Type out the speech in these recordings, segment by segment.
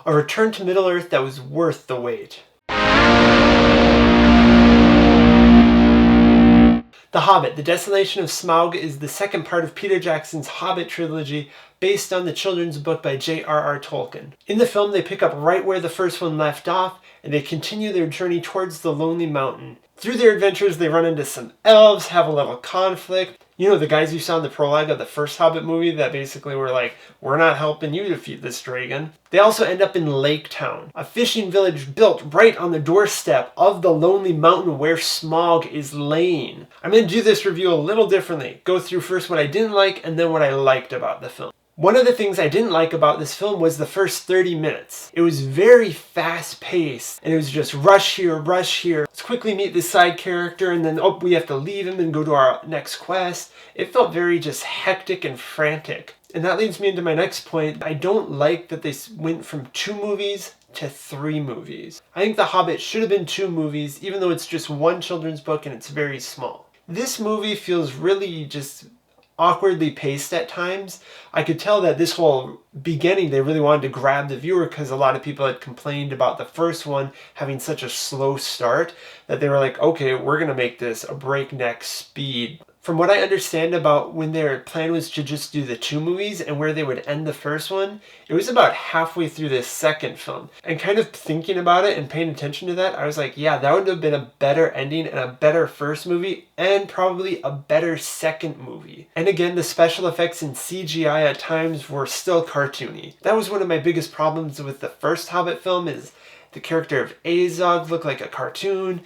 A return to Middle-earth that was worth the wait. The Hobbit, The Desolation of Smaug is the second part of Peter Jackson's Hobbit trilogy based on the children's book by J.R.R. Tolkien. In the film, they pick up right where the first one left off, and they continue their journey towards the Lonely Mountain. Through their adventures, they run into some elves, have a little conflict. You know, the guys you saw in the prologue of the first Hobbit movie that basically were like, we're not helping you defeat this dragon. They also end up in Lake Town, a fishing village built right on the doorstep of the Lonely Mountain where Smaug is laying. I'm going to do this review a little differently. Go through first what I didn't like and then what I liked about the film. One of the things I didn't like about this film was the first 30 minutes. It was very fast paced and it was just rush here, let's quickly meet this side character and then we have to leave him and go to our next quest. It felt very just hectic and frantic. And that leads me into my next point. I don't like that they went from 2 movies to 3 movies. I think The Hobbit should have been 2 movies even though it's just one children's book and it's very small. This movie feels really just awkwardly paced at times. I could tell that this whole beginning they really wanted to grab the viewer because a lot of people had complained about the first one having such a slow start that they were like, okay, we're gonna make this a breakneck speed. From what I understand about when their plan was to just do the 2 movies and where they would end the first one, it was about halfway through this second film. And kind of thinking about it and paying attention to that, I was like, yeah, that would have been a better ending and a better first movie and probably a better second movie. And again, the special effects and CGI at times were still cartoony. That was one of my biggest problems with the first Hobbit film is the character of Azog looked like a cartoon.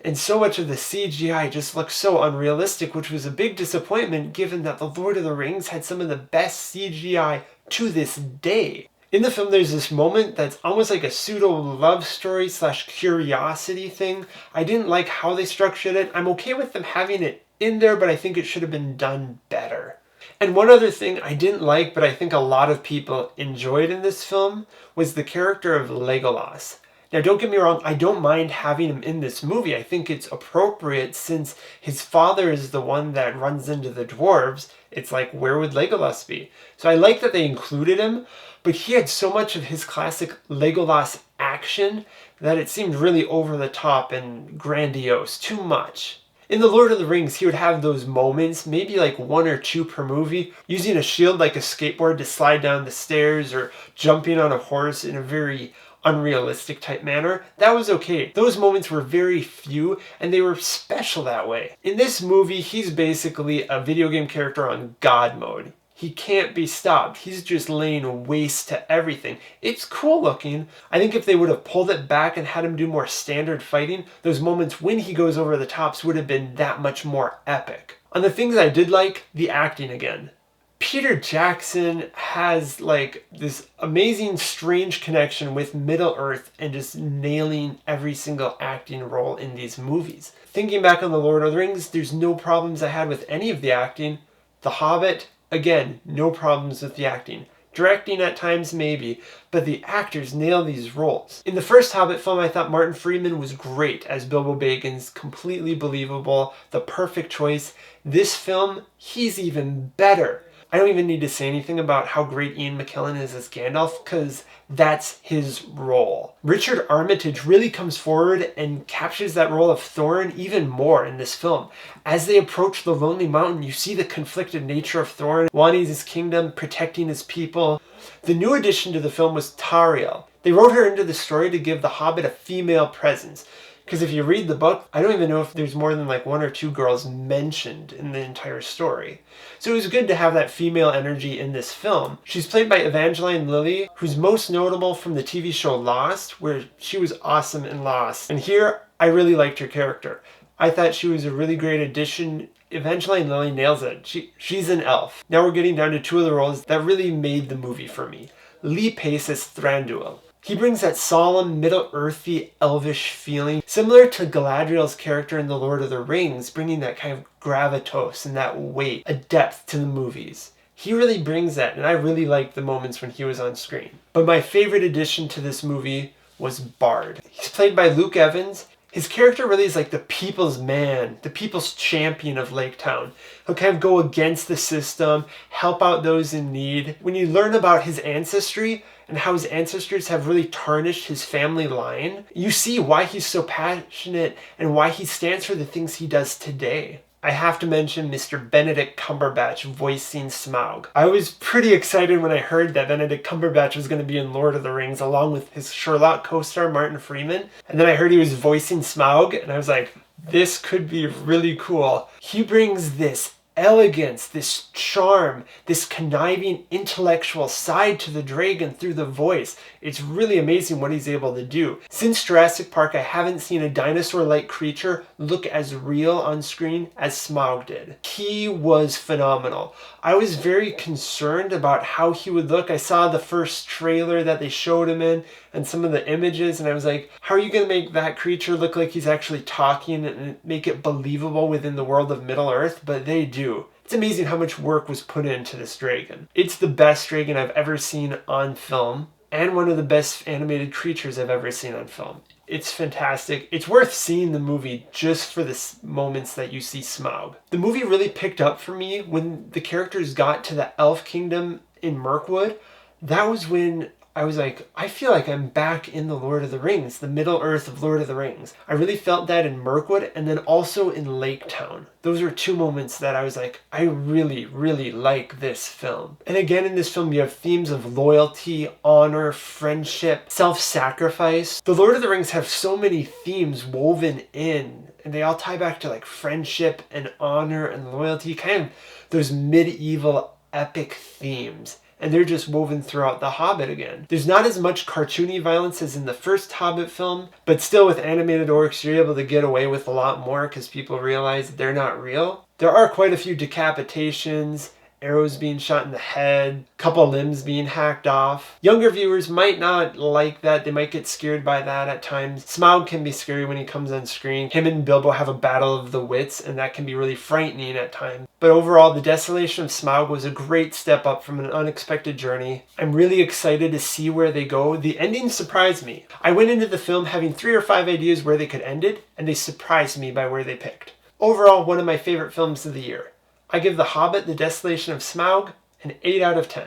And so much of the CGI just looked so unrealistic, which was a big disappointment given that The Lord of the Rings had some of the best CGI to this day. In the film, there's this moment that's almost like a pseudo-love story / curiosity thing. I didn't like how they structured it. I'm okay with them having it in there, but I think it should have been done better. And one other thing I didn't like, but I think a lot of people enjoyed in this film, was the character of Legolas. Now, don't get me wrong, I don't mind having him in this movie. I think it's appropriate since his father is the one that runs into the dwarves. It's like, where would Legolas be? So I like that they included him, but he had so much of his classic Legolas action that it seemed really over the top and grandiose, too much. In The Lord of the Rings, he would have those moments, maybe like 1 or 2 per movie, using a shield like a skateboard to slide down the stairs or jumping on a horse in a very unrealistic type manner. That was okay. Those moments were very few and they were special that way. In this movie, he's basically a video game character on God mode. He can't be stopped. He's just laying waste to everything. It's cool looking. I think if they would have pulled it back and had him do more standard fighting, those moments when he goes over the tops would have been that much more epic. On the things I did like, the acting again. Peter Jackson has like this amazing, strange connection with Middle-earth and just nailing every single acting role in these movies. Thinking back on The Lord of the Rings, there's no problems I had with any of the acting. The Hobbit, again, no problems with the acting. Directing at times, maybe, but the actors nail these roles. In the first Hobbit film, I thought Martin Freeman was great as Bilbo Baggins, completely believable, the perfect choice. This film, he's even better. I don't even need to say anything about how great Ian McKellen is as Gandalf, because that's his role. Richard Armitage really comes forward and captures that role of Thorin even more in this film. As they approach the Lonely Mountain, you see the conflicted nature of Thorin, wanting his kingdom, protecting his people. The new addition to the film was Tauriel. They wrote her into the story to give The Hobbit a female presence. Because if you read the book, I don't even know if there's more than like 1 or 2 girls mentioned in the entire story. So it was good to have that female energy in this film. She's played by Evangeline Lilly, who's most notable from the TV show Lost, where she was awesome in Lost. And here, I really liked her character. I thought she was a really great addition. Evangeline Lilly nails it. She's an elf. Now we're getting down to 2 of the roles that really made the movie for me. Lee Pace as Thranduil. He brings that solemn, Middle-earthy, elvish feeling, similar to Galadriel's character in The Lord of the Rings, bringing that kind of gravitas and that weight, a depth to the movies. He really brings that, and I really liked the moments when he was on screen. But my favorite addition to this movie was Bard. He's played by Luke Evans. His character really is like the people's man, the people's champion of Lake Town. He'll kind of go against the system, help out those in need. When you learn about his ancestry, and how his ancestors have really tarnished his family line, you see why he's so passionate and why he stands for the things he does today. I have to mention Mr. Benedict Cumberbatch voicing Smaug. I was pretty excited when I heard that Benedict Cumberbatch was going to be in Lord of the Rings along with his Sherlock co-star Martin Freeman. And then I heard he was voicing Smaug, and I was like, this could be really cool. He brings this elegance, this charm, this conniving intellectual side to the dragon through the voice. It's really amazing what he's able to do. Since Jurassic Park, I haven't seen a dinosaur-like creature look as real on screen as Smaug did. He was phenomenal. I was very concerned about how he would look. I saw the first trailer that they showed him in and some of the images, and I was like, how are you going to make that creature look like he's actually talking and make it believable within the world of Middle-earth? But they do. It's amazing how much work was put into this dragon. It's the best dragon I've ever seen on film, and one of the best animated creatures I've ever seen on film. It's fantastic. It's worth seeing the movie just for the moments that you see Smaug. The movie really picked up for me when the characters got to the Elf Kingdom in Mirkwood. That was when I was like, I feel like I'm back in the Lord of the Rings, the Middle Earth of Lord of the Rings. I really felt that in Mirkwood and then also in Lake Town. Those were two moments that I was like, I really, really like this film. And again, in this film, you have themes of loyalty, honor, friendship, self-sacrifice. The Lord of the Rings have so many themes woven in, and they all tie back to like friendship and honor and loyalty, kind of those medieval epic themes. And they're just woven throughout The Hobbit again. There's not as much cartoony violence as in the first Hobbit film, but still with animated orcs, you're able to get away with a lot more because people realize they're not real. There are quite a few decapitations, arrows being shot in the head, a couple limbs being hacked off. Younger viewers might not like that. They might get scared by that at times. Smaug can be scary when he comes on screen. Him and Bilbo have a battle of the wits, and that can be really frightening at times. But overall, The Desolation of Smaug was a great step up from an unexpected journey. I'm really excited to see where they go. The ending surprised me. I went into the film having 3 or 5 ideas where they could end it, and they surprised me by where they picked. Overall, one of my favorite films of the year. I give The Hobbit, The Desolation of Smaug an 8 out of 10.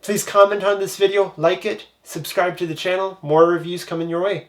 Please comment on this video, like it, subscribe to the channel, more reviews coming your way.